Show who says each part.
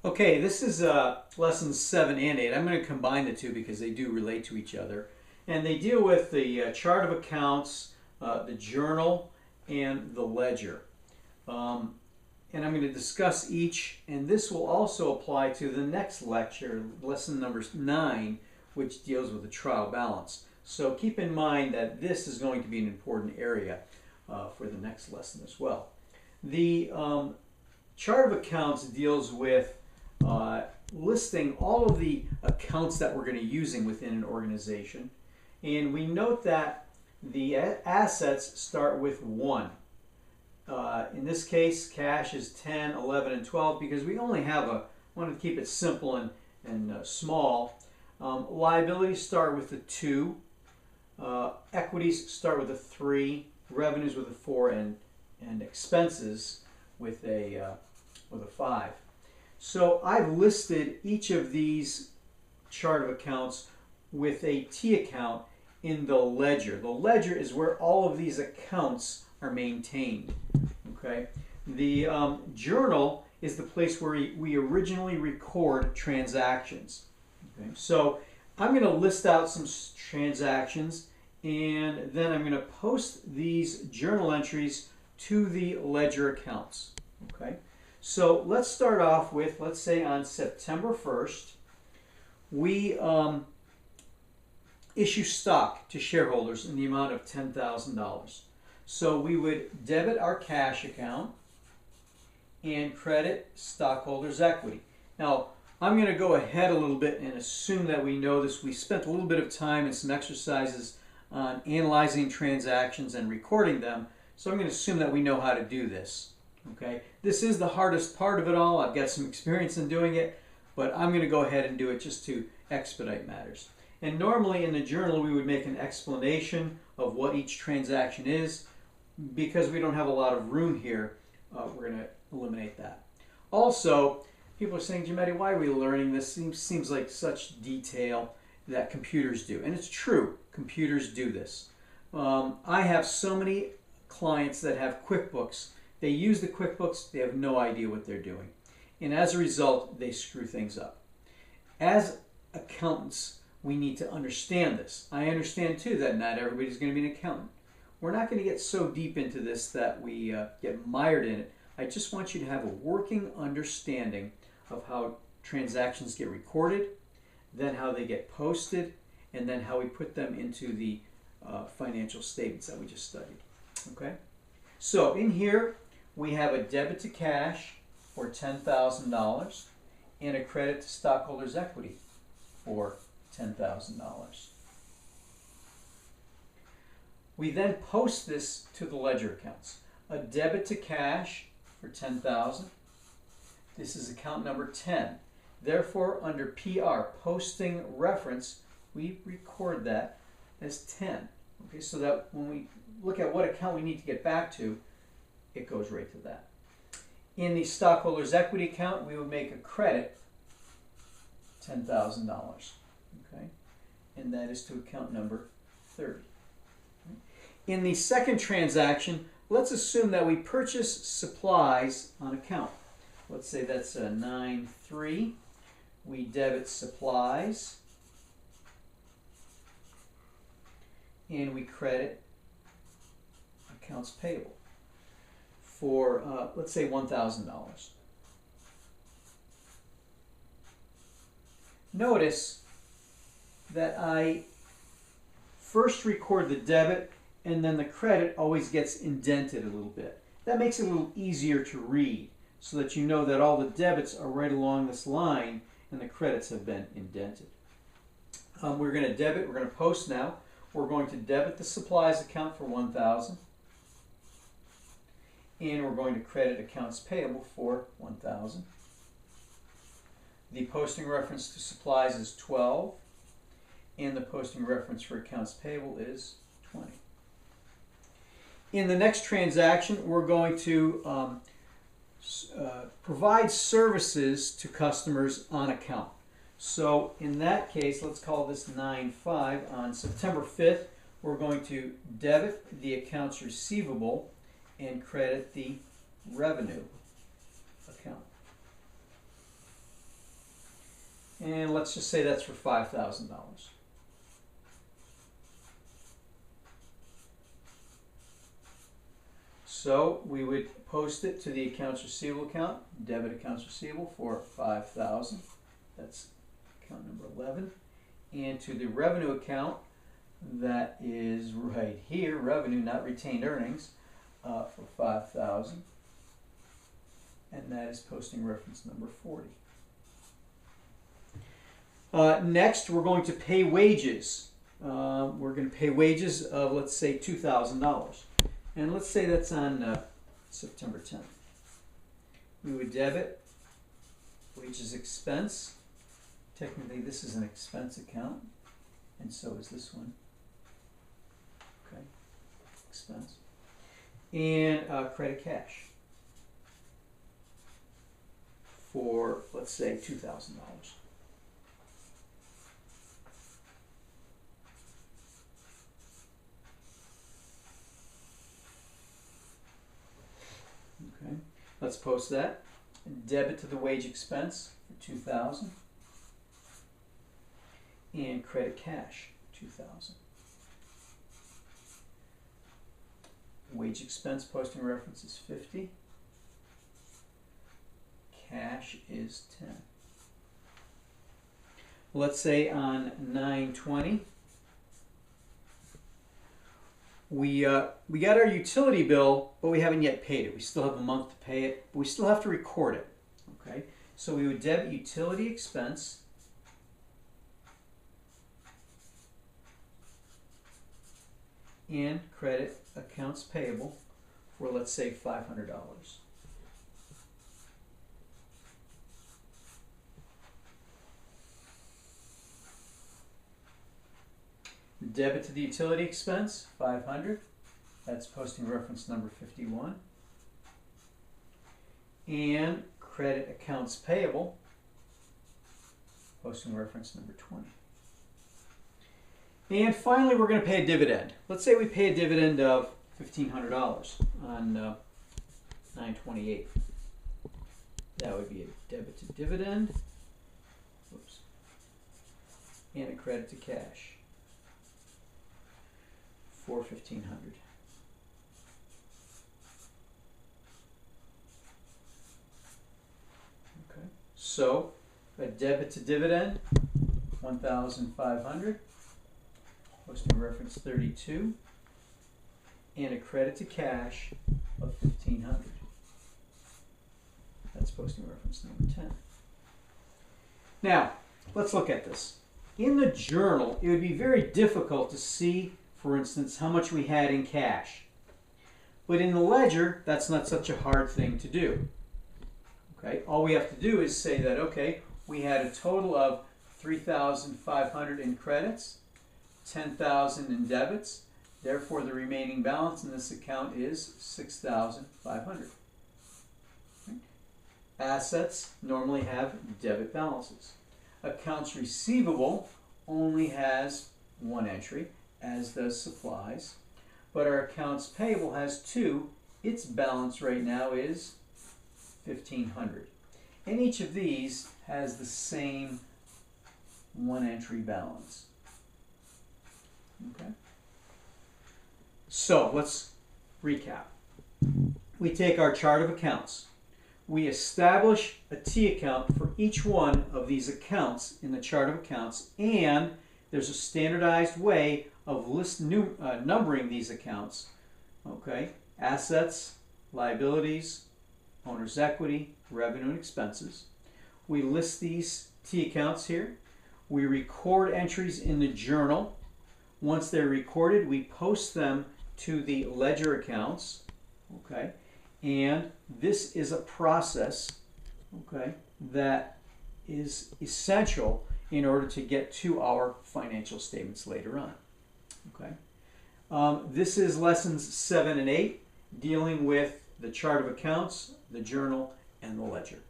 Speaker 1: Okay, this is lessons 7 and 8. I'm going to combine the two because they do relate to each other. And they deal with the chart of accounts, the journal, and the ledger. And I'm going to discuss each, and this will also apply to the next lecture, lesson number 9, which deals with the trial balance. So keep in mind that this is going to be an important area for the next lesson as well. The chart of accounts deals with listing all of the accounts that we're going to be using within an organization. And we note that the assets start with 1. In this case, cash is 10, 11, and 12 because we only have wanted to keep it simple and small. Liabilities start with a 2. Equities start with a 3. Revenues with a 4, and expenses with a 5. So I've listed each of these chart of accounts with a T account in the ledger. The ledger is where all of these accounts are maintained. Okay. The journal is the place where we originally record transactions. Okay. So I'm going to list out some transactions, and then I'm going to post these journal entries to the ledger accounts. Okay. So let's start off with, let's say on September 1st, we issue stock to shareholders in the amount of $10,000. So we would debit our cash account and credit stockholders' equity. Now, I'm going to go ahead a little bit and assume that we know this. We spent a little bit of time and some exercises on analyzing transactions and recording them. So I'm going to assume that we know how to do this. Okay, this is the hardest part of it all. I've got some experience in doing it, but I'm going to go ahead and do it just to expedite matters. And normally in the journal we would make an explanation of what each transaction is. Because we don't have a lot of room here, we're going to eliminate that. Also, people are saying, Gimetti, why are we learning this? Seems like such detail that computers do. And it's true, computers do this. I have so many clients that have QuickBooks. They use the QuickBooks, they have no idea what they're doing. And as a result, they screw things up. As accountants, we need to understand this. I understand too that not everybody's going to be an accountant. We're not going to get so deep into this that we get mired in it. I just want you to have a working understanding of how transactions get recorded, then how they get posted, and then how we put them into the financial statements that we just studied. Okay? So in here, we have a debit to cash for $10,000 and a credit to stockholders' equity for $10,000. We then post this to the ledger accounts. A debit to cash for $10,000. This is account number 10. Therefore, under PR, posting reference, we record that as 10. Okay, so that when we look at what account we need to get back to, it goes right to that. In the stockholders' equity account, we would make a credit $10,000. Okay, and that is to account number 30. In the second transaction, let's assume that we purchase supplies on account. Let's say that's a 9.3. We debit supplies and we credit accounts payable for, let's say, $1,000. Notice that I first record the debit and then the credit always gets indented a little bit. That makes it a little easier to read so that you know that all the debits are right along this line and the credits have been indented. We're going to debit, we're going to post now. We're going to debit the supplies account for $1,000 and we're going to credit accounts payable for $1,000. The posting reference to supplies is 12 and the posting reference for accounts payable is 20. In the next transaction, we're going to provide services to customers on account. So in that case, let's call this 9.5. On September 5th, we're going to debit the accounts receivable and credit the revenue account. And let's just say that's for $5,000. So we would post it to the accounts receivable account, debit accounts receivable for $5,000. That's account number 11. And to the revenue account, that is right here, revenue, not retained earnings, for $5,000. And that is posting reference number 40. Next, we're going to pay wages. We're going to pay wages of, let's say, $2,000. And let's say that's on September 10th. We would debit wages expense. Technically, this is an expense account, and so is this one. Okay, expense. And credit cash for, let's say, $2,000. Okay, let's post that. Debit to the wage expense for $2,000. And credit cash, $2,000. Wage expense posting reference is 50. Cash is 10. Let's say on 9/20, we got our utility bill, but we haven't yet paid it. We still have a month to pay it, but we still have to record it. Okay, so we would debit utility expense and credit accounts payable for, let's say, $500. Debit to the utility expense, $500. That's posting reference number 51. And credit accounts payable, posting reference number 20. And finally, we're going to pay a dividend. Let's say we pay a dividend of $1,500 on 9/28. That would be a debit to dividend, whoops, and a credit to cash for $1,500. Okay, so a debit to dividend, $1,500. Posting reference 32, and a credit to cash of $1,500. That's posting reference number 10. Now, let's look at this. In the journal, it would be very difficult to see, for instance, how much we had in cash. But in the ledger, that's not such a hard thing to do. Okay, all we have to do is say that, okay, we had a total of $3,500 in credits, $10,000 in debits, therefore the remaining balance in this account is $6,500. Okay. Assets normally have debit balances. Accounts receivable only has one entry, as does supplies, but our accounts payable has two. Its balance right now is $1,500. And each of these has the same one entry balance. Okay. So let's recap. We take our chart of accounts. We establish a T account for each one of these accounts in the chart of accounts, and there's a standardized way of numbering these accounts. Okay. Assets, liabilities, owner's equity, revenue, and expenses. We list these T accounts here. We record entries in the journal. Once they're recorded, we post them to the ledger accounts, okay? And this is a process, okay, that is essential in order to get to our financial statements later on, okay? This is lessons 7 and 8, dealing with the chart of accounts, the journal, and the ledger.